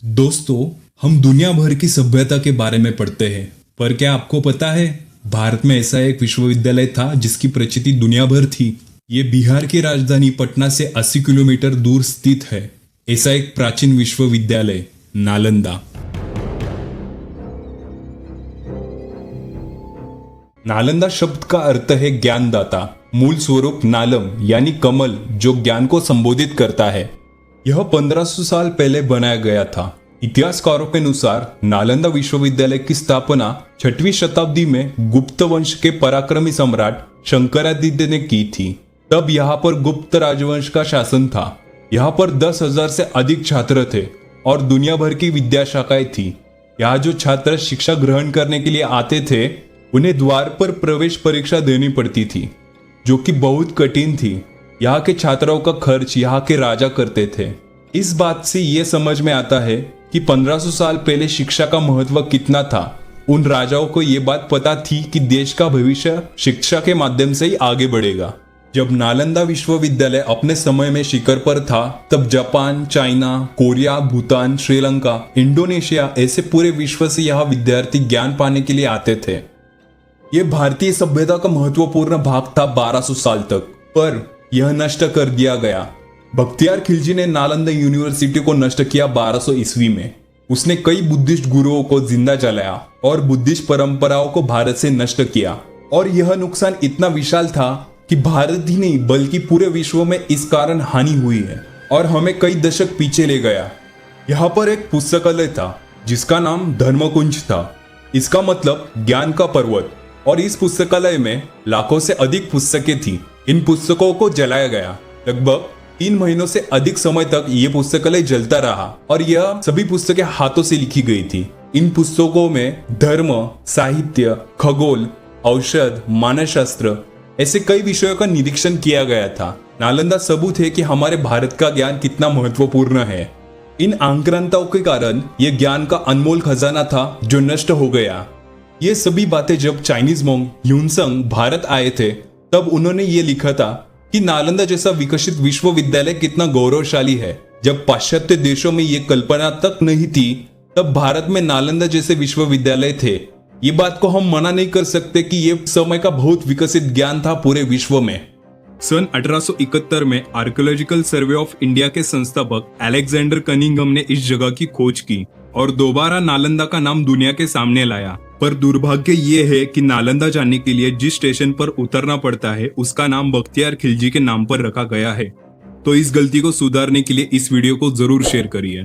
दोस्तों, हम दुनिया भर की सभ्यता के बारे में पढ़ते हैं, पर क्या आपको पता है भारत में ऐसा एक विश्वविद्यालय था जिसकी प्रचिति दुनिया भर थी। ये बिहार की राजधानी पटना से 80 किलोमीटर दूर स्थित है। ऐसा एक प्राचीन विश्वविद्यालय नालंदा। नालंदा शब्द का अर्थ है ज्ञानदाता। मूल स्वरूप नालम यानी कमल, जो ज्ञान को संबोधित करता है। यह 1500 साल पहले बनाया गया था। इतिहासकारों के अनुसार नालंदा विश्वविद्यालय की स्थापना 6वीं शताब्दी में गुप्त वंश के पराक्रमी सम्राट शंकरादित्य ने की थी। तब यहाँ पर गुप्त राजवंश का शासन था। यहाँ पर 10,000 से अधिक छात्र थे और दुनिया भर की विद्या शाखाएं थी। यहाँ जो छात्र शिक्षा ग्रहण करने के लिए आते थे, उन्हें द्वार पर प्रवेश परीक्षा देनी पड़ती थी, जो कि बहुत कठिन थी। यहाँ के छात्रों का खर्च यहाँ के राजा करते थे। इस बात से ये समझ में आता है कि 1500 साल पहले शिक्षा का महत्व कितना था। उन राजाओं को ये बात पता थी कि देश का भविष्य शिक्षा के माध्यम से ही आगे बढ़ेगा। जब नालंदा विश्वविद्यालय अपने समय में शिखर पर था, तब Japan, China, Korea, Bhutan, Sri Lanka, Indonesia ऐसे पूरे विश्व से यहाँ विद्यार्थी ज्ञान पाने के लिए आते थे। ये भारतीय सभ्यता का महत्वपूर्ण भाग था 1200 साल तक, पर यह नष्ट कर दिया गया। बख्तियार खिलजी ने नालंदा यूनिवर्सिटी को नष्ट किया 1200 ईस्वी में। उसने कई बुद्धिस्ट गुरुओं को जिंदा जलाया और बुद्धिस्ट परंपराओं को भारत से नष्ट किया। और यह नुकसान इतना विशाल था कि भारत ही नहीं बल्कि पूरे विश्व में इस कारण हानि हुई है और हमें कई दशक पीछे ले गया। यहाँ पर एक पुस्तकालय था जिसका नाम धर्मकुंज था। इसका मतलब ज्ञान का पर्वत। और इस पुस्तकालय में लाखों से अधिक पुस्तकें थी। इन पुस्तकों को जलाया गया। लगभग 3 महीनों से अधिक समय तक ये पुस्तकालय जलता रहा और यह सभी पुस्तकें हाथों से लिखी गई थी। इन पुस्तकों में धर्म, साहित्य, खगोल, औषध, मानवशास्त्र ऐसे कई विषयों का निरीक्षण किया गया था। नालंदा सबूत है कि हमारे भारत का ज्ञान कितना महत्वपूर्ण है। इन आक्रांताओं के कारण यह ज्ञान का अनमोल खजाना था जो नष्ट हो गया। ये सभी बातें जब चाइनीज मोंग ह्यूनसंग भारत आए थे, तब उन्होंने ये लिखा था कि नालंदा जैसा विकसित विश्वविद्यालय कितना गौरवशाली है। जब पाश्चात्य देशों में ये कल्पना तक नहीं थी, तब भारत में नालंदा जैसे विश्वविद्यालय थे। ये बात को हम मना नहीं कर सकते कि ये समय का बहुत विकसित ज्ञान था पूरे विश्व में। सन 1871 में आर्कियोलॉजिकल सर्वे ऑफ इंडिया के संस्थापक अलेक्जेंडर कनिंघम ने इस जगह की खोज की और दोबारा नालंदा का नाम दुनिया के सामने लाया। पर दुर्भाग्य ये है कि नालंदा जाने के लिए जिस स्टेशन पर उतरना पड़ता है, उसका नाम बख्तियार खिलजी के नाम पर रखा गया है। तो इस गलती को सुधारने के लिए इस वीडियो को जरूर शेयर करिए।